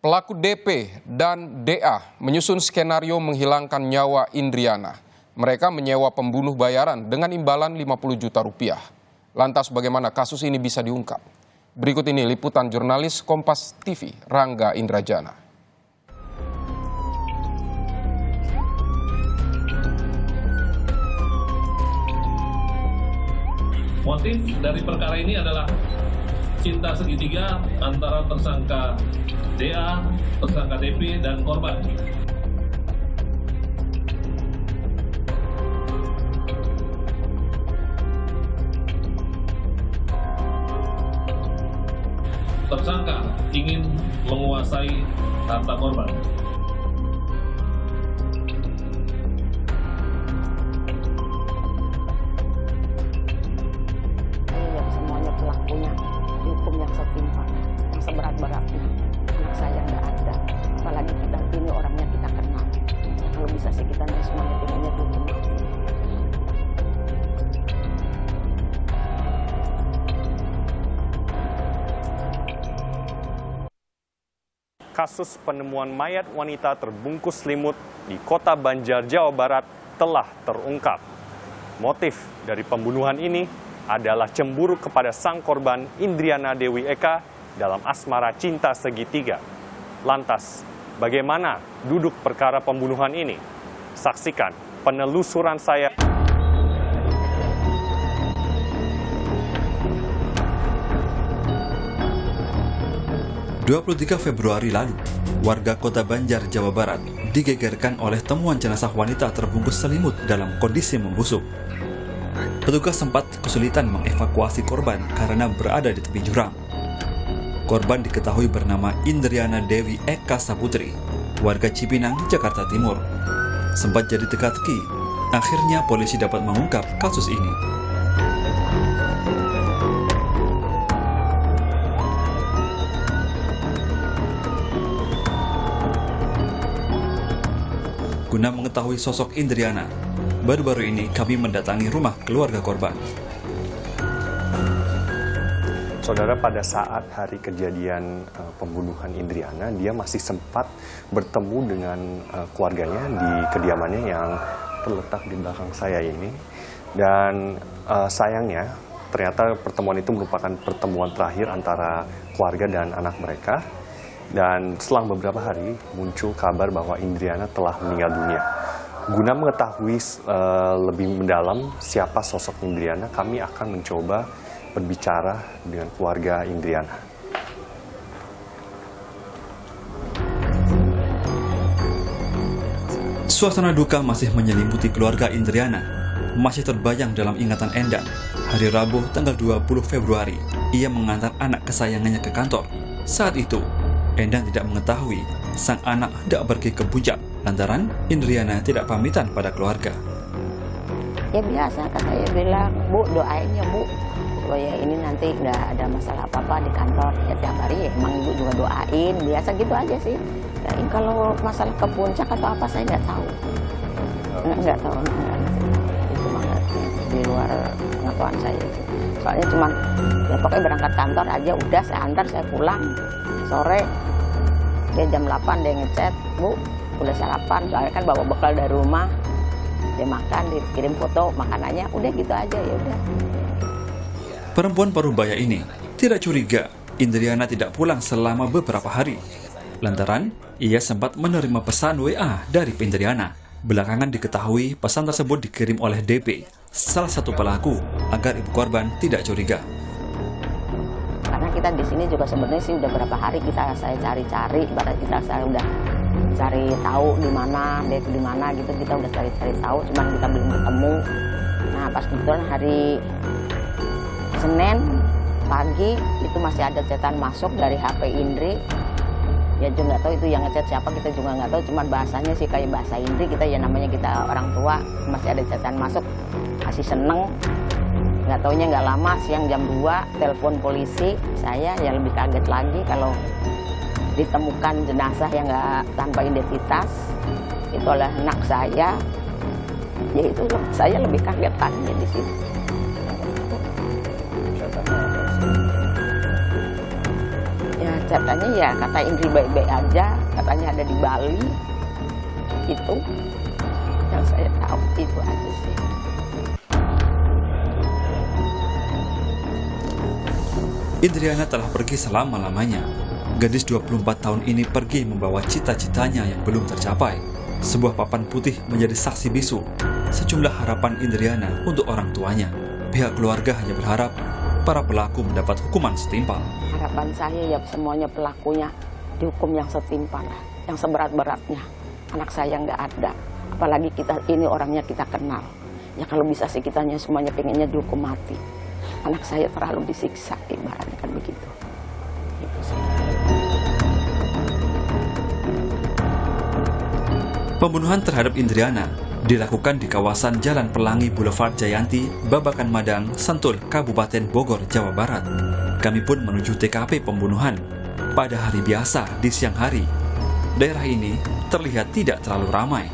Pelaku DP dan DA menyusun skenario menghilangkan nyawa Indriana. Mereka menyewa pembunuh bayaran dengan imbalan 50 juta rupiah. Lantas bagaimana kasus ini bisa diungkap? Berikut ini liputan jurnalis Kompas TV, Rangga Indrajana. Motif dari perkara ini adalah cinta segitiga antara tersangka DA, tersangka DP, dan korban. Tersangka ingin menguasai harta korban. Semuanya pelakunya dihukum yang setimpal, yang seberat-beratnya. Anak saya nggak ada, apalagi kita ini orangnya kita kenal. Kalau bisa sih kita semuanya pengennya dihukum mati. Kasus penemuan mayat wanita terbungkus selimut di Kota Banjar, Jawa Barat telah terungkap. Motif dari pembunuhan ini adalah cemburu kepada sang korban Indriana Dewi Eka dalam asmara cinta segitiga. Lantas, bagaimana duduk perkara pembunuhan ini? Saksikan penelusuran saya. 23 Februari lalu, warga Kota Banjar, Jawa Barat digegerkan oleh temuan jenazah wanita terbungkus selimut dalam kondisi membusuk. Petugas sempat kesulitan mengevakuasi korban karena berada di tepi jurang. Korban diketahui bernama Indriana Dewi Eka Saputri, warga Cipinang, Jakarta Timur. Sempat jadi teka-teki, akhirnya polisi dapat mengungkap kasus ini. Guna mengetahui sosok Indriana, baru-baru ini kami mendatangi rumah keluarga korban. Saudara, pada saat hari kejadian pembunuhan Indriana, dia masih sempat bertemu dengan keluarganya di kediamannya yang terletak di belakang saya ini. Dan sayangnya, ternyata pertemuan itu merupakan pertemuan terakhir antara keluarga dan anak mereka. Dan selang beberapa hari muncul kabar bahwa Indriana telah meninggal dunia. Guna mengetahui lebih mendalam siapa sosok Indriana, kami akan mencoba berbicara dengan keluarga Indriana. Suasana duka masih menyelimuti keluarga Indriana. Masih terbayang dalam ingatan Endang. Hari Rabu tanggal 20 Februari, ia mengantar anak kesayangannya ke kantor. Saat itu, Endang tidak mengetahui sang anak hendak pergi ke puncak lantaran Indriana tidak pamitan pada keluarga. Ya biasa, kan saya bilang, Bu doain ya Bu, supaya ini nanti nggak ada masalah apa-apa di kantor. Ya tiap hari ya emang Ibu juga doain, biasa gitu aja sih. Ya, kalau masalah ke puncak atau apa saya nggak tahu. Nggak tahu, itu mah di luar pengetahuan saya. Soalnya cuman ya pokoknya berangkat kantor aja udah, saya antar, saya pulang sore. Dia jam 8 dia ngechat, Bu udah sarapan, soalnya kan bawa bekal dari rumah. Dia makan, dikirim foto makanannya, udah gitu aja, ya udah. Perempuan Parubaya ini tidak curiga Indriana tidak pulang selama beberapa hari. Lantaran ia sempat menerima pesan WA dari Indriana. Belakangan diketahui pesan tersebut dikirim oleh DP, salah satu pelaku, agar ibu korban tidak curiga. Karena kita di sini juga sebenarnya sih udah berapa hari saya cari-cari, saya udah cari tahu di mana, dia itu di mana gitu, kita udah cari-cari tahu, cuman kita belum ketemu. Nah, pas kebetulan hari Senin pagi itu masih ada chatan masuk dari HP Indri. Ya juga nggak tahu itu yang ngechat siapa, kita juga nggak tahu, cuman bahasanya sih kayak bahasa Indri, kita ya namanya kita orang tua, masih ada chatan masuk, masih seneng. Nggak taunya nggak lama, siang jam 2 telepon polisi. Saya ya lebih kaget lagi kalau ditemukan jenazah yang nggak tanpa identitas itu oleh anak saya. Ya itu saya lebih kaget lagi di situ. Ya Katanya ya, kata Indri baik-baik aja, katanya ada di Bali. Itu yang saya tahu, itu aja sih. Indriana telah pergi selama-lamanya. Gadis 24 tahun ini pergi membawa cita-citanya yang belum tercapai. Sebuah papan putih menjadi saksi bisu sejumlah harapan Indriana untuk orang tuanya. Pihak keluarga hanya berharap para pelaku mendapat hukuman setimpal. Harapan saya ya semuanya pelakunya dihukum yang setimpal, yang seberat-beratnya. Anak saya nggak ada, apalagi kita ini orangnya kita kenal. Ya kalau bisa sih kitanya semuanya pengennya dihukum mati. Anak saya terlalu disiksa, ibaratnya kan begitu. Itu sih. Pembunuhan terhadap Indriana dilakukan di kawasan Jalan Pelangi Boulevard Jayanti, Babakan Madang, Sentul, Kabupaten Bogor, Jawa Barat. Kami pun menuju TKP pembunuhan. Pada hari biasa di siang hari, daerah ini terlihat tidak terlalu ramai.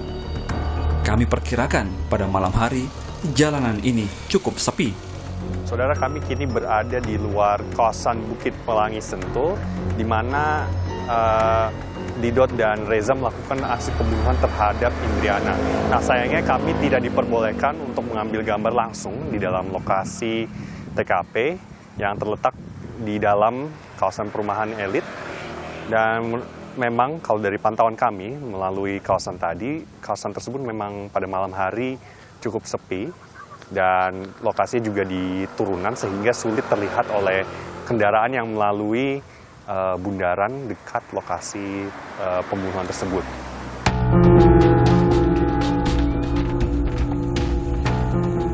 Kami perkirakan pada malam hari, jalanan ini cukup sepi. Saudara, kami kini berada di luar kawasan Bukit Pelangi Sentul, di mana Didot dan Reza melakukan aksi pembunuhan terhadap Indriana. Nah, sayangnya kami tidak diperbolehkan untuk mengambil gambar langsung di dalam lokasi TKP yang terletak di dalam kawasan perumahan elit. Dan memang kalau dari pantauan kami melalui kawasan tadi, kawasan tersebut memang pada malam hari cukup sepi. Dan lokasinya juga di turunan sehingga sulit terlihat oleh kendaraan yang melalui bundaran dekat lokasi pembunuhan tersebut.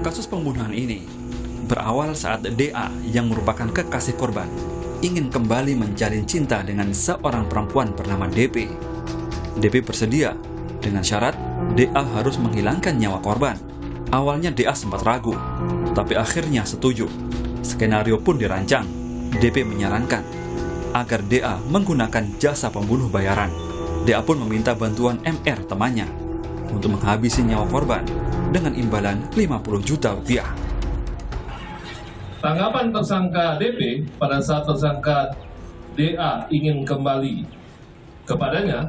Kasus pembunuhan ini berawal saat DA yang merupakan kekasih korban ingin kembali menjalin cinta dengan seorang perempuan bernama DP. DP bersedia dengan syarat DA harus menghilangkan nyawa korban. Awalnya DA sempat ragu, tapi akhirnya setuju. Skenario pun dirancang. DP menyarankan agar DA menggunakan jasa pembunuh bayaran. DA pun meminta bantuan MR temannya untuk menghabisi nyawa korban dengan imbalan 50 juta rupiah. Tanggapan tersangka DP pada saat tersangka DA ingin kembali kepadanya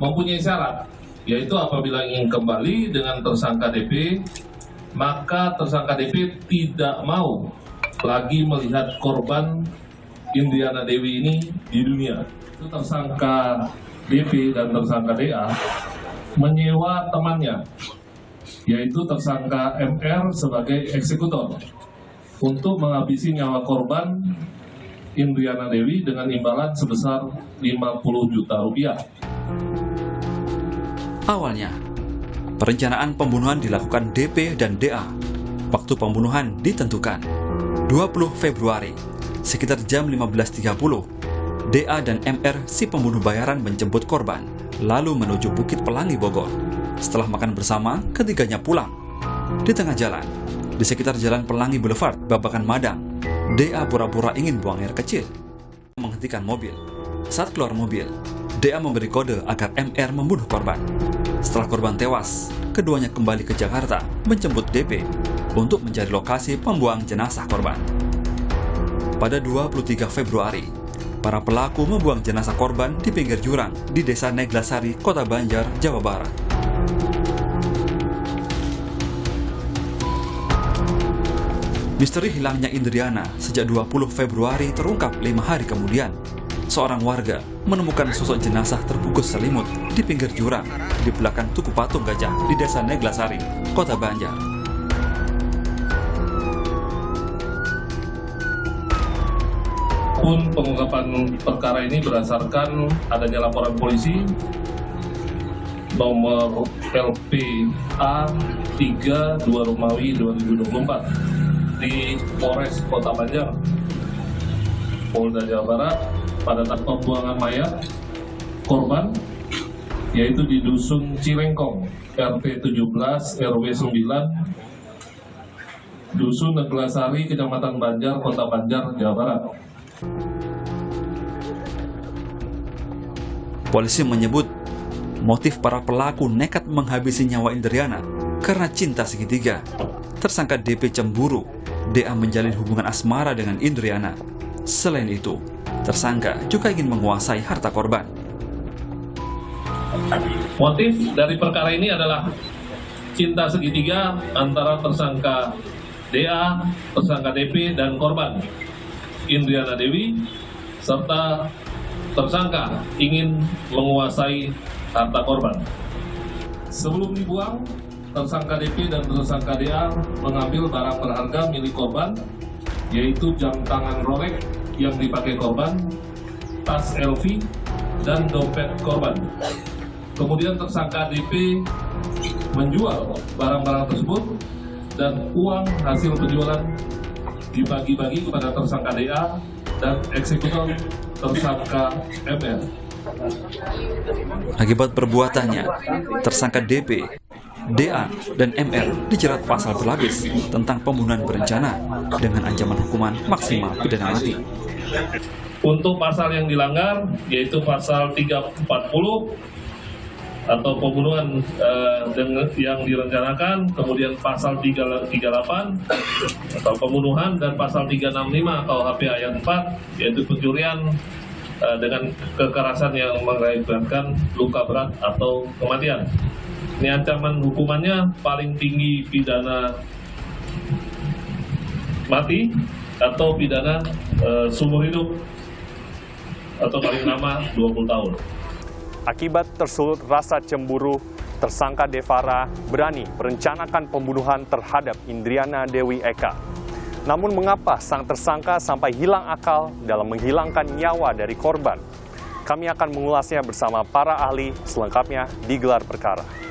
mempunyai syarat, yaitu apabila ingin kembali dengan tersangka DP, maka tersangka DP tidak mau lagi melihat korban Indriana Dewi ini di dunia. Itu tersangka DP dan tersangka DA menyewa temannya, yaitu tersangka MR sebagai eksekutor, untuk menghabisi nyawa korban Indriana Dewi dengan imbalan sebesar 50 juta rupiah. Awalnya, perencanaan pembunuhan dilakukan DP dan DA. Waktu pembunuhan ditentukan 20 Februari, sekitar jam 15.30. DA dan MR si pembunuh bayaran menjemput korban, lalu menuju Bukit Pelangi Bogor. Setelah makan bersama, ketiganya pulang. Di tengah jalan, di sekitar Jalan Pelangi Boulevard, Babakan Madang, DA pura-pura ingin buang air kecil, menghentikan mobil. Saat keluar mobil, DA memberi kode agar MR membunuh korban. Setelah korban tewas, keduanya kembali ke Jakarta menjemput DP untuk mencari lokasi pembuang jenazah korban. Pada 23 Februari, para pelaku membuang jenazah korban di pinggir jurang di Desa Neglasari, Kota Banjar, Jawa Barat. Misteri hilangnya Indriana sejak 20 Februari terungkap 5 hari kemudian. Seorang warga menemukan sosok jenazah terbungkus selimut di pinggir jurang di belakang Tugu Patung Gajah di Desa Neglasari, Kota Banjar. Pun pengungkapan perkara ini berdasarkan adanya laporan polisi nomor LPA 32 Romawi 2024 di Polres Kota Banjar, Polda Jawa Barat, pada saat pembuangan mayat korban, yaitu di Dusun Cirengkong, RT 17 RW 9, Dusun Neglasari, Kecamatan Banjar, Kota Banjar, Jawa Barat. Polisi menyebut motif para pelaku nekat menghabisi nyawa Indriana karena cinta segitiga. Tersangka DP cemburu, DA menjalin hubungan asmara dengan Indriana. Selain itu, Tersangka juga ingin menguasai harta korban. Motif dari perkara ini adalah cinta segitiga antara tersangka DA, tersangka DP, dan korban Indriana Dewi, serta tersangka ingin menguasai harta korban. Sebelum dibuang, tersangka DP dan tersangka DA mengambil barang berharga milik korban, yaitu jam tangan Rolex yang dipakai korban, tas LV, dan dompet korban. Kemudian tersangka DP menjual barang-barang tersebut dan uang hasil penjualan dibagi-bagi kepada tersangka DA dan eksekutor tersangka MR. Akibat perbuatannya, tersangka DP, DA, dan MR dijerat pasal berlapis tentang pembunuhan berencana dengan ancaman hukuman maksimal pidana mati. Untuk pasal yang dilanggar, yaitu pasal 340 atau pembunuhan yang direncanakan, kemudian pasal 338 atau pembunuhan, dan pasal 365 KUHP ayat 4, yaitu pencurian dengan kekerasan yang mengakibatkan luka berat atau kematian. Ini ancaman hukumannya paling tinggi pidana mati atau pidana seumur hidup atau paling lama 20 tahun. Akibat tersulut rasa cemburu, tersangka Devara berani merencanakan pembunuhan terhadap Indriana Dewi Eka. Namun mengapa sang tersangka sampai hilang akal dalam menghilangkan nyawa dari korban? Kami akan mengulasnya bersama para ahli selengkapnya di Gelar Perkara.